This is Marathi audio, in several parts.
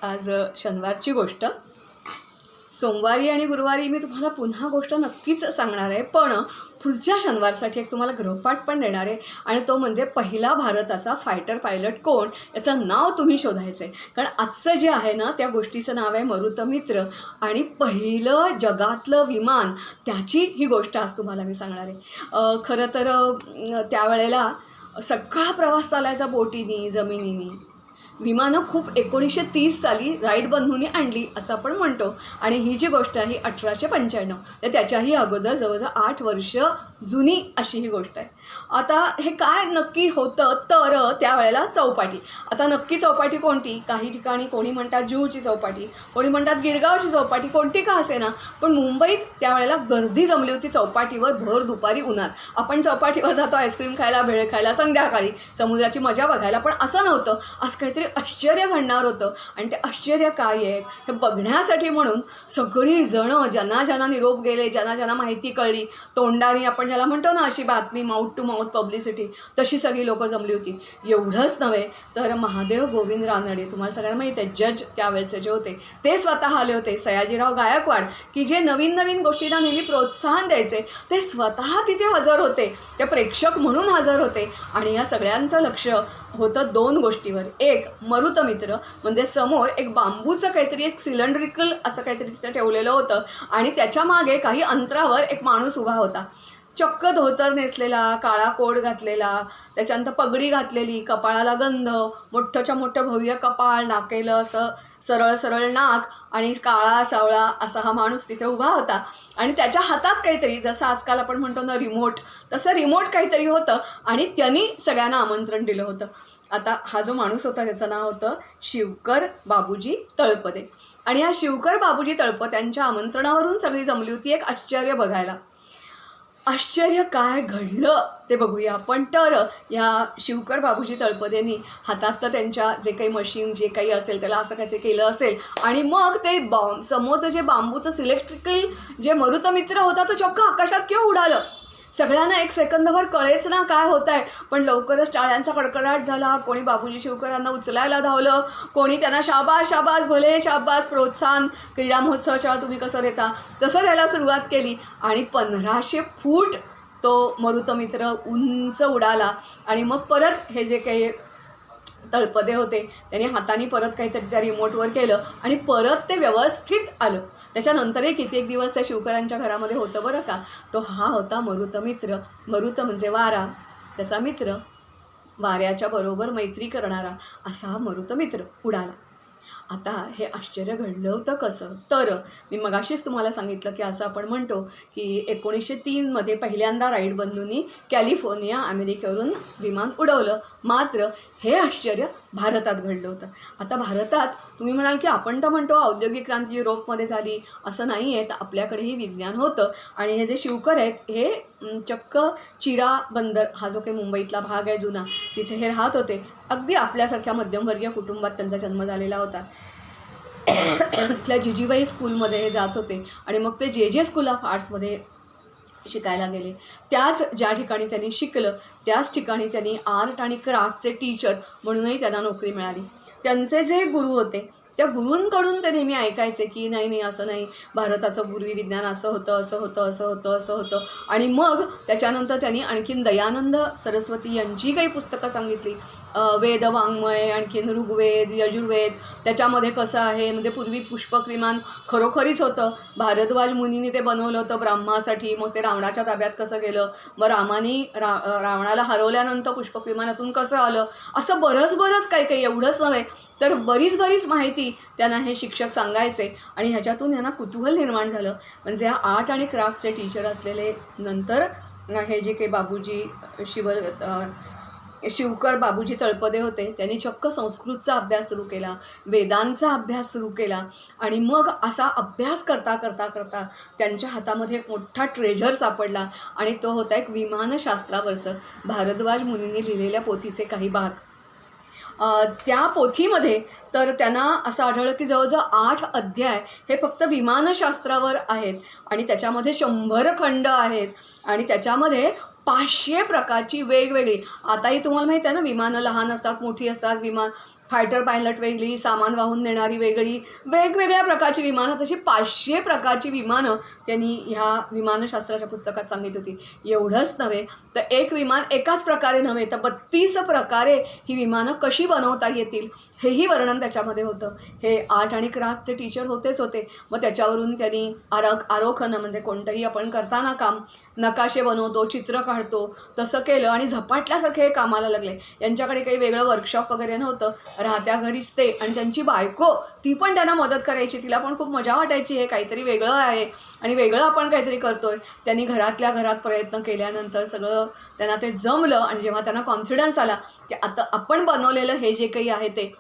आज शनिवारची गोष्ट. सोमवारी आणि गुरुवारी मी तुम्हाला पुन्हा गोष्ट नक्कीच सांगणार आहे, पण पुढच्या शनिवारसाठी एक तुम्हाला गृहपाठ पण देणार आहे. आणि तो म्हणजे पहिला भारताचा फायटर पायलट कोण याचं नाव तुम्ही शोधायचं आहे. कारण आजचं जे आहे ना, त्या गोष्टीचं नाव आहे मरुतमित्र. आणि पहिलं जगातलं विमान, त्याची ही गोष्ट आज तुम्हाला मी सांगणार आहे. खरं तर त्यावेळेला सगळा प्रवास चालायचा बोटीनी, जमिनीनी. विमानं खूप 1930 साली राईट बंधूंनी आणली असं आपण म्हणतो. आणि ही जी गोष्ट आहे ही 1895, तर त्याच्याही अगोदर जवळजवळ 8 वर्ष जुनी अशी ही गोष्ट आहे. आता हे काय नक्की होतं तर त्यावेळेला चौपाटी. आता नक्की चौपाटी कोणती? काही ठिकाणी कोणी म्हणतात जुहूची चौपाटी, कोणी म्हणतात गिरगावची चौपाटी, कोणती का असेना, पण मुंबईत त्यावेळेला गर्दी जमली होती चौपाटीवर भर दुपारी उन्हात. आपण चौपाटीवर जातो आईस्क्रीम खायला, भेळ खायला, संध्याकाळी समुद्राची मजा बघायला, पण असं नव्हतं. आज काहीतरी आश्चर्य घडणार होतं. आणि ते आश्चर्य काय आहे हे बघण्यासाठी म्हणून सगळी जणं, ज्यांना निरोप गेले, ज्यांना माहिती कळली, तोंडाने आपण ज्याला म्हणतो ना अशी बातमी, माउथ टू माउथ पब्लिसिटी, तशी सगळी लोकं जमली होती. एवढंच नव्हे तर महादेव गोविंद रानडे, तुम्हाला सगळ्यांना माहीत आहे, जज त्यावेळेचे जे होते ते स्वतः आले होते. सयाजीराव गायकवाड, की जे नवीन नवीन गोष्टींना नेहमी प्रोत्साहन द्यायचे, ते स्वतः तिथे हजर होते, ते प्रेक्षक म्हणून हजर होते. आणि या सगळ्यांचं लक्ष होतं 2 गोष्टीवर. एक, मरुतमित्र म्हणजे समोर एक बांबूचं काहीतरी, एक सिलेंड्रिकल असं काहीतरी तिथं ठेवलेलं होतं. आणि त्याच्या मागे काही अंतरावर एक माणूस उभा होता, चक्क धोतर नेसलेला, काळा कोट घातलेला, त्याच्यानंतर पगडी घातलेली, कपाळाला गंध, मोठ्ठच्या मोठं भव्य कपाळ, नाकेलं असं सरळ सरळ नाक आणि काळा सावळा असा हा माणूस तिथे उभा होता. आणि त्याच्या हातात काहीतरी, जसं आजकाल आपण म्हणतो ना रिमोट, तसं रिमोट काहीतरी होतं. आणि त्यांनी सगळ्यांना आमंत्रण दिलं होतं. आता हा जो माणूस होता त्याचं नाव होतं शिवकर बाबूजी तळपदे. आणि ह्या शिवकर बाबूजी तळपदे यांच्या आमंत्रणावरून सगळी जमली होती एक आश्चर्य बघायला. आश्चर्य काय घडलं ते बघूया आपण. तर या शिवकर बाबूजी तळपदेंनी हातात तर त्यांच्या जे काही मशीन जे काही असेल त्याला असं काहीतरी केलं असेल. आणि मग ते समोरचं जे बांबूचं सिलेक्ट्रिकल जे मरुतमित्र होता तो चक्क आकाशात किंवा उडालं. सगळ्यांना एक सेकंदभर कळेच ना काय होत आहे, पण लवकरच टाळ्यांचा कडकडाट झाला. कोणी बाबूजी शिवकरांना उचलायला धावलं, कोणी त्यांना शाबास शाबास भले शाबास प्रोत्साहन, क्रीडा महोत्सवाच्या तुम्ही कसं देता तसं द्यायला सुरुवात केली. आणि 1500 फूट तो मरुतमित्र उंच उडाला. आणि मग परत हे जे काही तळपदे होते त्यांनी हाताने परत काहीतरी त्या रिमोटवर केलं आणि परत ते व्यवस्थित आलं. त्याच्यानंतरही कित्येक दिवस त्या शिवकरांच्या घरामध्ये होतं बरं का. तो हा होता मरुतमित्र. मरुत म्हणजे वारा, त्याचा मित्र, वाऱ्याच्या बरोबर मैत्री करणारा असा हा मरुतमित्र उडाला. आता हे आश्चर्य घडलं होतं कसं, तर मी मगाशीच तुम्हाला सांगितलं की असं आपण म्हणतो की 1903 पहिल्यांदा राईट बंधूंनी कॅलिफोर्निया अमेरिकेवरून विमान उडवलं. मात्र हे आश्चर्य भारतात घडलं होतं. आता भारतात तुम्ही म्हणाल की आपण तर म्हणतो औद्योगिक क्रांती युरोपमध्ये झाली, असं नाही आहे. तर आपल्याकडेही विज्ञान होतं. आणि हे जे शिवकर आहेत हे चक्क चिरा बंदर हा जो काही मुंबईतला भाग आहे जुना, तिथे हे राहत होते. अगदी आपल्यासारख्या मध्यमवर्गीय कुटुंबात त्यांचा जन्म झालेला होता. तिथल्या जिजीबाई स्कूलमध्ये हे जात होते. आणि मग ते जे स्कूल ऑफ आर्ट्समध्ये शिकायला गेले. त्याच ज्या ठिकाणी त्यांनी शिकलं त्याच ठिकाणी त्यांनी आर्ट आणि क्राफ्टचे टीचर म्हणूनही त्यांना नोकरी मिळाली. त्यांचे जे गुरु होते त्या गुरूंकडून ते नेहमी ऐकायचे की नाही असं नाही, भारताचं पूर्वी विज्ञान असं होतं, असं होतं, असं होतं, असं होतं. आणि मग त्याच्यानंतर त्यांनी आणखीन दयानंद सरस्वती यांची काही पुस्तकं सांगितली. वेदवाङ्मय, आणखीन ऋग्वेद, यजुर्वेद, त्याच्यामध्ये कसं आहे म्हणजे पूर्वी पुष्पक विमान खरोखरीच होतं. भारद्वाज मुनींनी ते बनवलं होतं ब्रह्मासाठी. मग ते रावणाच्या ताब्यात कसं गेलं, मग रावणाला हरवल्यानंतर पुष्पक विमानातून कसं आलं, असं बरंच काही. एवढंच नव्हे तर बरीच माहिती त्यांना हे शिक्षक सांगायचे. आणि ह्याच्यातून यांना कुतूहल निर्माण झालं. म्हणजे हा आर्ट आणि क्राफ्टचे टीचर असलेले नंतर हे जे काही बाबूजी शिवकर बाबूजी तळपदे होते त्यांनी चक्क संस्कृतचा अभ्यास सुरू केला, वेदांचा अभ्यास सुरू केला. आणि मग असा अभ्यास करता त्यांच्या हातामध्ये एक मोठा ट्रेझर सापडला. आणि तो होता एक विमानशास्त्रावरचं भारद्वाज मुनींनी लिहिलेल्या पोथीचे काही भाग. त्या पोथीमध्ये तर त्यांना असं आढळलं की जवळजवळ 8 अध्याय हे फक्त विमानशास्त्रावर आहेत. आणि त्याच्यामध्ये 100 खंड आहेत. आणि त्याच्यामध्ये 500 प्रकारची वेगवेगळी, आताही तुम्हाला माहिती आहे ना विमानं लहान असतात मोठी असतात, विमान फायटर पायलट वेगळी, सामान वाहून नेणारी वेगळी, वेगवेगळ्या प्रकारची विमानं, तशी 500 प्रकारची विमानं त्यांनी ह्या विमानशास्त्राच्या पुस्तकात सांगितली होती. एवढंच नव्हे तर एक विमान एकाच प्रकारे नव्हे तर 32 प्रकारे ही विमानं कशी बनवता येतील हेही वर्णन त्याच्यामध्ये होतं. हे आर्ट आणि क्राफ्टचे टीचर होते. मग त्याच्यावरून त्यांनी आरोखनं म्हणजे कोणतंही आपण करताना काम, नकाशे बनवतो, चित्र काढतो, तसं केलं आणि झपाटल्यासारखे हे कामाला लागले. यांच्याकडे काही वेगळं वर्कशॉप वगैरे नव्हतं, राहत्या घरीच ते आणि त्यांची बायको ती पण त्यांना मदत करायची. तिला पण खूप मजा वाटायची, हे काहीतरी वेगळं आहे आणि वेगळं आपण काहीतरी करतोय. त्यांनी घरातल्या घरात प्रयत्न केल्यानंतर सगळं त्यांना ते जमलं आणि जेव्हा त्यांना कॉन्फिडन्स आला की आता आपण बनवलेलं हे जे काही आहे ते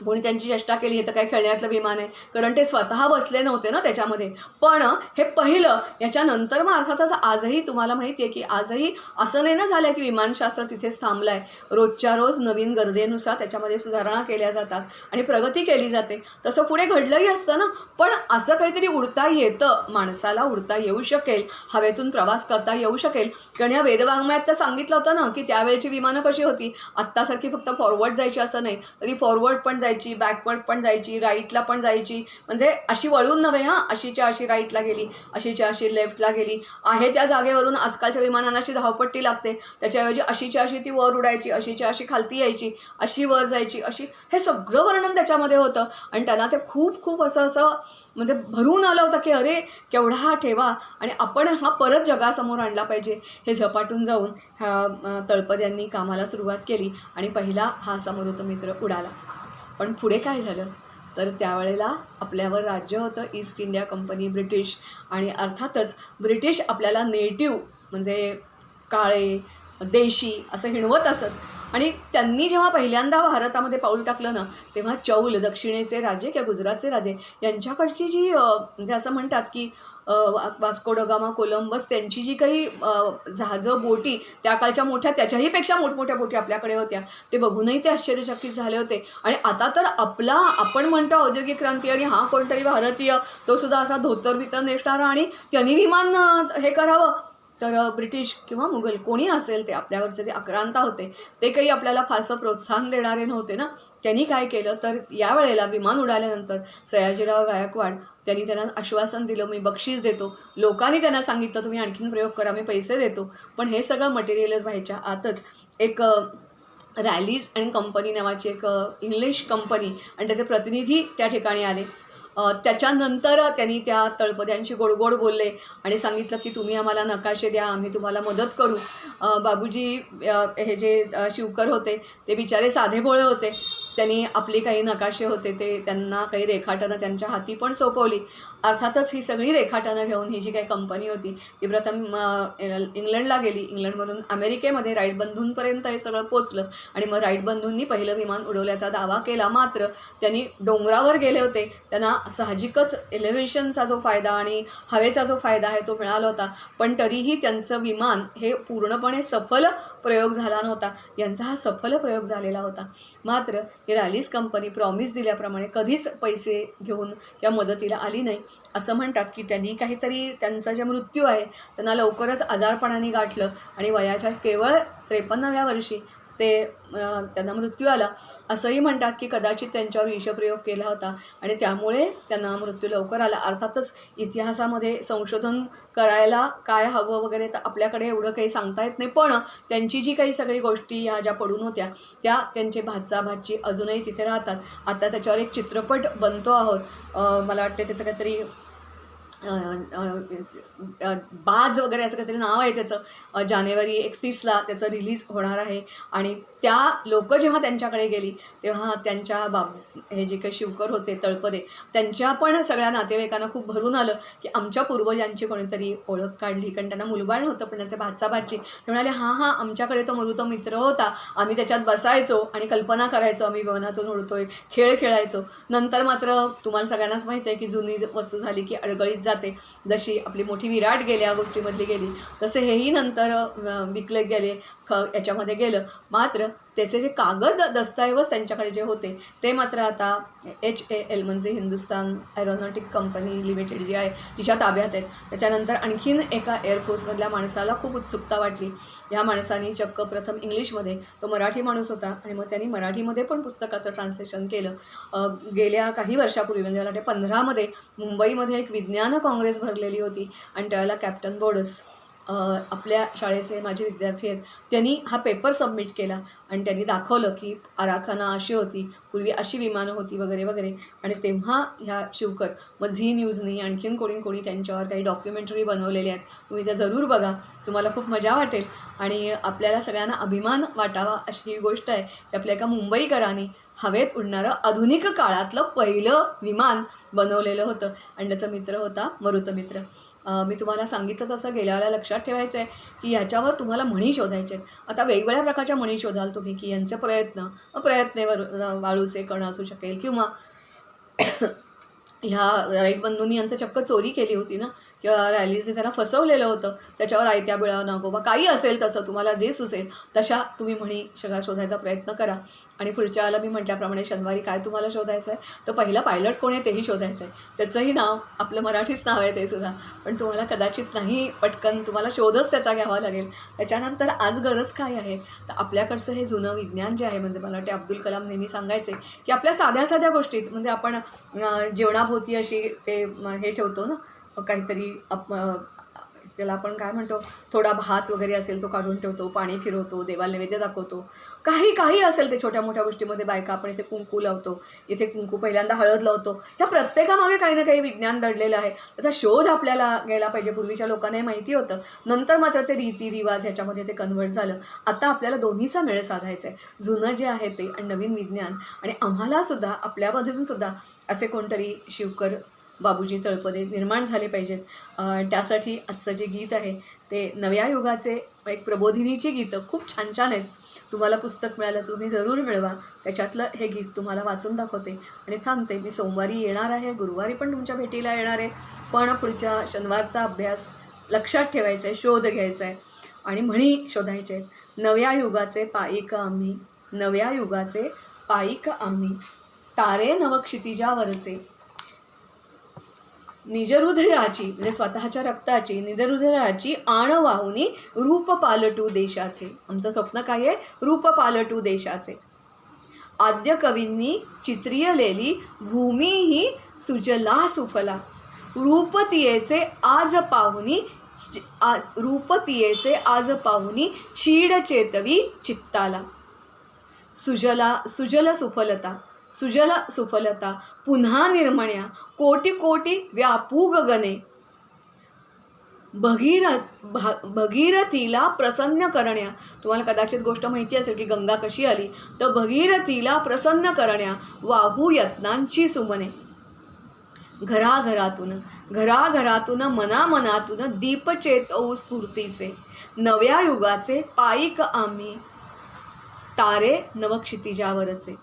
कोणी त्यांची चेष्टा केली, हे तर काही खेळण्यातलं विमान आहे, कारण ते स्वतः बसले नव्हते ना त्याच्यामध्ये. पण हे पहिलं. याच्यानंतर मग अर्थातच आजही तुम्हाला माहिती आहे की आजही असं नाही ना झालं की विमानशास्त्र तिथेच थांबलं आहे. रोजच्या रोज नवीन गरजेनुसार त्याच्यामध्ये सुधारणा केल्या जातात आणि प्रगती केली जाते. तसं पुढे घडलंही असतं ना. पण असं काहीतरी उडता येतं, माणसाला उडता येऊ शकेल, हवेतून प्रवास करता येऊ शकेल. कारण या वेदवाङ्मयात तर सांगितलं होतं ना की त्यावेळची विमानं कशी होती, आत्तासारखी फक्त फॉरवर्ड जायची असं नाही, तरी फॉरवर्ड पण जायची, बॅकवर्ड पण जायची, राईटला पण जायची, म्हणजे अशी वळून नव्हे हां, अशीच्या अशी राईटला गेली, अशीच्या अशी लेफ्टला गेली. आहे त्या जागेवरून आजकालच्या विमानांना अशी धावपट्टी लागते, त्याच्याऐवजी अशीच्या अशी ती वर उडायची, अशीच्या अशी खालती यायची, अशी वर जायची, अशी, हे सगळं वर्णन त्याच्यामध्ये होतं. आणि त्यांना ते खूप खूप असं म्हणजे भरून आलं होतं की अरे केवढा हा ठेवा आणि आपण हा परत जगासमोर आणला पाहिजे. हे झपाटून जाऊन ह्या तळपद्यांनी कामाला सुरुवात केली आणि पहिला हा समृद्धमित्र उडाला. पण पुढे काय झालं तर त्यावेळेला आपल्यावर राज्य होतं ईस्ट इंडिया कंपनी, ब्रिटिश. आणि अर्थातच ब्रिटिश आपल्याला नेटिव्ह म्हणजे काळे, देशी असं हिणवत असत. आणि त्यांनी जेव्हा पहिल्यांदा भारतामध्ये पाऊल टाकलं ना, तेव्हा चौल, दक्षिणेचे राजे किंवा गुजरातचे राजे यांच्याकडची जी म्हणजे असं म्हणतात की वास्को ड गामा, कोलंबस, त्यांची जी काही जहाजं, बोटी त्या काळच्या मोठ्या, त्याच्याहीपेक्षा मोठमोठ्या बोटी आपल्याकडे होत्या, ते बघूनही ते आश्चर्यचकित झाले होते. आणि आता तर आपण म्हणतो औद्योगिक क्रांती आणि हा कोणतरी भारतीय, तो सुद्धा असा धोतर बितर नेसणारा आणि त्यांनी विमान हे करावं. तर ब्रिटिश किंवा मुघल कोणी असेल ते आपल्यावरचे जे आक्रांता होते ते काही आपल्याला फारसं प्रोत्साहन देणारे नव्हते ना. त्यांनी काय केलं तर यावेळेला विमान उडाल्यानंतर सयाजीराव गायकवाड त्यांनी त्यांना आश्वासन दिलं, मी बक्षीस देतो. लोकांनी त्यांना सांगितलं तुम्ही आणखीन प्रयोग करा, मी पैसे देतो. पण हे सगळं मटेरियल्स व्हायच्या आतच एक रॅलीज आणि कंपनी नावाची एक इंग्लिश कंपनी आणि त्याचे प्रतिनिधी त्या ठिकाणी आले. त्याच्यानंतर त्यांनी त्या तळपद्यांशी गोड बोलले आणि सांगितलं की तुम्ही आम्हाला नकाशे द्या, आम्ही तुम्हाला मदत करू. बाबूजी हे जे शिवकर होते ते बिचारे साधेभोळे होते. त्यांनी आपली काही नकाशे होते ते त्यांना काही रेखाटनं त्यांच्या हाती पण सोपवली. अर्थातच ही सगळी रेखाटनं घेऊन ही जी काही कंपनी होती ती प्रथम इंग्लंडला गेली. इंग्लंडमधून अमेरिकेमध्ये राईट बंधूंपर्यंत हे सगळं पोचलं आणि मग राईट बंधूंनी पहिलं विमान उडवल्याचा दावा केला. मात्र त्यांनी डोंगरावर गेले होते, त्यांना साहजिकच एलिव्हेशनचा जो फायदा आणि हवेचा जो फायदा आहे तो मिळाला होता. पण तरीही त्यांचं विमान हे पूर्णपणे सफल प्रयोग झाला नव्हता. यांचा हा सफल प्रयोग झालेला होता. मात्र ही रॅलीज कंपनी प्रॉमिस दिल्याप्रमाणे कधीच पैसे घेऊन या मदतीला आली नाही. असं म्हणतात की त्यांनी काहीतरी त्यांचा जे मृत्यू आहे त्यांना लवकरच आजारपणाने गाठलं आणि वयाच्या केवळ 53व्या वर्षी त्यांना मृत्यू आला. असंही म्हणतात की कदाचित त्यांच्यावर विषप्रयोग केला होता आणि त्यामुळे त्यांना मृत्यू लवकर आला. अर्थातच इतिहासामध्ये संशोधन करायला काय हवं वगैरे तर आपल्याकडे एवढं काही सांगता येत नाही. पण त्यांची जी काही सगळी गोष्टी ह्या ज्या पडून होत्या त्या त्यांचे भाची अजूनही तिथे राहतात. आता त्याच्यावर एक चित्रपट बनतो आहोत. मला वाटते त्याचं काहीतरी बाज वगैरे असं काहीतरी नाव आहे त्याचं. जानेवारी 31ला त्याचं रिलीज होणार आहे. आणि त्या लोक जेव्हा त्यांच्याकडे गेली तेव्हा त्यांच्या हे जे काही शिवकर होते तळपदे त्यांच्या पण सगळ्या नातेवाईकांना खूप भरून आलं की आमच्या पूर्वजांची कोणीतरी ओळख काढली. कारण त्यांना मुलबाळ नव्हतं पण त्यांचे भाची ते म्हणाले हां आमच्याकडे तो मृत मित्र होता, आम्ही त्याच्यात बसायचो आणि कल्पना करायचो, आम्ही विमानातून उडतोय, खेळ खेळायचो. नंतर मात्र तुम्हाला सगळ्यांनाच माहिती आहे की जुनी वस्तू झाली की अडगळीत जाते. जशी आपली मोठी विराट गेल्या गोष्टीमधली गेली तसे हेही नंतर विकले गेले, याच्यामध्ये गेलं. मात्र त्याचे जे कागद दस्तऐवज त्यांच्याकडे जे होते ते मात्र आता HAL म्हणजे हिंदुस्तान एरोनॉटिक कंपनी लिमिटेड जी आहे तिच्या ताब्यात आहेत. त्याच्यानंतर आणखीन एका एअरफोर्समधल्या माणसाला खूप उत्सुकता वाटली. ह्या माणसाने चक्क प्रथम इंग्लिशमध्ये, तो मराठी माणूस होता आणि मग त्यांनी मराठीमध्ये पण पुस्तकाचं ट्रान्सलेशन केलं. गेल्या काही वर्षापूर्वी म्हणजे मला वाटते 15मध्ये मुंबईमध्ये एक विज्ञान काँग्रेस भरलेली होती आणि त्यावेळेला कॅप्टन बोडस आपल्या शाळेचे माझे विद्यार्थी आहेत, त्यांनी हा पेपर सबमिट केला आणि त्यांनी दाखवलं की आराखना अशी होती, पूर्वी अशी विमानं होती वगैरे वगैरे. आणि तेव्हा ह्या शिवकर मग झी न्यूजनी आणखीन कोणी त्यांच्यावर काही डॉक्युमेंटरी बनवलेले आहेत. तुम्ही त्या जरूर बघा, तुम्हाला खूप मजा वाटेल आणि आपल्याला सगळ्यांना अभिमान वाटावा अशी ही गोष्ट आहे की आपल्या एका मुंबईकरांनी हवेत उडणारं आधुनिक काळातलं पहिलं विमान बनवलेलं होतं आणि त्याचा मित्र होता मरुतमित्र. मी तुम्हाला सांगितलं तसं गेल्याला लक्षात ठेवायचं आहे की ह्याच्यावर तुम्हाला म्हणी शोधायचे आहेत. आता वेगवेगळ्या प्रकारच्या म्हणी शोधाल तुम्ही की यांचे प्रयत्नेवर वाळूचे कण असू शकेल, किंवा ह्या राईट बंधूंनी यांचं चक्क चोरी केली होती ना, किंवा रॅलीजने त्यांना फसवलेलं होतं, त्याच्यावर आयत्या बिळा नागोबा, काही असेल तसं तुम्हाला जे सुचेल तशा तुम्ही म्हणी सगळ्या शोधायचा प्रयत्न करा. आणि पुढच्या वेळेला मी म्हटल्याप्रमाणे शनिवारी काय तुम्हाला शोधायचं आहे, तर पहिला पायलट कोण आहे तेही शोधायचं आहे. त्याचंही नाव आपलं मराठीच नाव आहे ते सुद्धा, पण तुम्हाला कदाचित नाही पटकन, तुम्हाला शोधच त्याचा घ्यावा लागेल. त्याच्यानंतर आज गरज काय आहे, तर आपल्याकडचं हे जुनं विज्ञान जे आहे, म्हणजे मला वाटते अब्दुल कलाम नेहमी सांगायचे की आपल्या साध्या साध्या गोष्टीत, म्हणजे आपण जेवणाभोवती अशी ते हे ठेवतो ना काहीतरी, त्याला आपण काय म्हणतो, थोडा भात वगैरे असेल तो काढून ठेवतो, पाणी फिरवतो, देवाला नैवेद्य दाखवतो, काही असेल ते छोट्या मोठ्या गोष्टीमध्ये बायका आपण इथे कुंकू लावतो, इथे कुंकू पहिल्यांदा हळद लावतो. ह्या प्रत्येकामागे काही ना काही विज्ञान दडलेलं आहे. त्याचा शोध आपल्याला घ्यायला पाहिजे. पूर्वीच्या लोकांनाही माहिती होतं, नंतर मात्र ते रीतिरिवाज ह्याच्यामध्ये ते कन्व्हर्ट झालं. आता आपल्याला दोन्हीचा मेळ साधायचा आहे, जुनं जे आहे ते आणि नवीन विज्ञान. आणि आम्हालासुद्धा आपल्यामधूनसुद्धा असे कोणतरी शिवकर बाबूजी तळपदे निर्माण झाले पाहिजेत. त्यासाठी आजचं जे गीत आहे ते नव्या युगाचे एक प्रबोधिनीची गीतं खूप छान छान आहेत. तुम्हाला पुस्तक मिळालं तुम्ही जरूर मिळवा. त्याच्यातलं हे गीत तुम्हाला वाचून दाखवते आणि थांबते. मी सोमवारी येणार आहे, गुरुवारी पण तुमच्या भेटीला येणार आहे, पण पुढच्या शनिवारचा अभ्यास लक्षात ठेवायचा आहे, शोध घ्यायचा आहे आणि म्हणी शोधायचे आहेत. नव्या युगाचे पाईक आम्ही, नव्या युगाचे पाईक आम्ही, तारे नवक्षितिजावरचे, निजहृदयाची म्हणजे स्वतःच्या रक्ताची, निजहृदयाची आण वाहुनी रूप पालटू देशाचे. आमचं स्वप्न काय आहे, रूप पालटू देशाचे. आद्य कवींनी चित्रियलेली भूमी ही सुजला सुफला, रूपतियेचे आज पाहुनी, रूपतियेचे आज पाहुनी चीड चेतवी चित्ताला. सुजल सुफलता पुन्हा निर्मण्या, कोटी कोटी व्यापू गगने. भगीरथीला प्रसन्न करण्या. तुम्हाला कदाचित गोष्ट माहिती असेल की गंगा कशी आली, तर भगीरथीला प्रसन्न करण्या वाहू यत्नांची सुमने. घराघरातून मनामनातून दीप चेतवू स्फूर्तीचे. नव्या युगाचे पाईक आम्ही, तारे नवक्षितिजावरचे.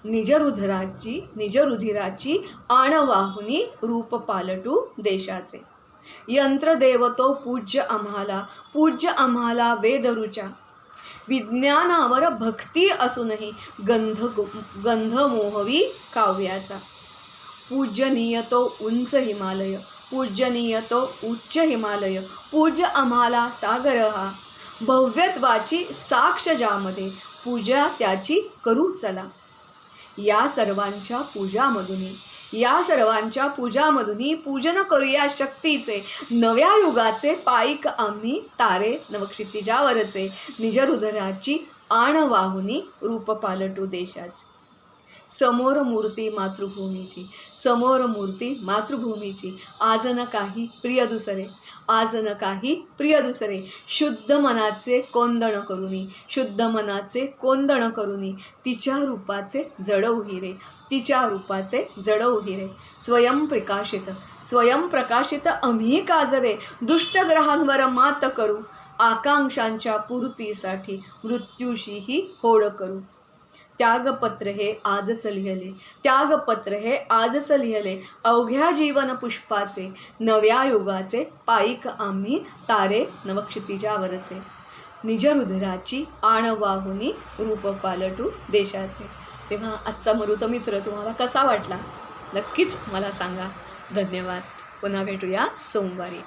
निजरुधिराची आण वाहुनी रूप पालटू देशाचे. यंत्रदेवतो पूज्य आम्हाला वेदरुचा. विज्ञानावर भक्ती असूनही गंध मोहवी काव्याचा. पूजनीयतो उच्च हिमालय, पूज्य आम्हाला सागर हा. भव्यत्वाची साक्ष ज्यामध्ये, पूजा त्याची करू चला. या सर्वांच्या पूजामधून पूजन करूया शक्तीचे. नव्या युगाचे पाईक आम्ही, तारे नवक्षितिजावरचे. निजहृदयाची आण वाहुनी रूप पालटू देशाचे. समोर मूर्ती मातृभूमीची, आज न काही प्रिय दुसरे. शुद्ध मनाचे कोंदण करुनी, तिच्या रूपाचे जडवू हिरे. स्वयंप्रकाशित आम्ही काजरे, दुष्टग्रहांवर मात करू. आकांक्षांच्या पूर्तीसाठी मृत्यूशीही होड करू. त्यागपत्र हे आजच लिहिले, अवघ्या जीवन पुष्पाचे. नव्या युगाचे पाईक आम्ही, तारे नवक्षितिजावरचे. निजरुधिराची आणवाहुनी रूप पालटू देशाचे. तेव्हा आजचा मरुतमित्र तुम्हाला कसा वाटला नक्कीच मला सांगा. धन्यवाद. पुन्हा भेटूया सोमवारी.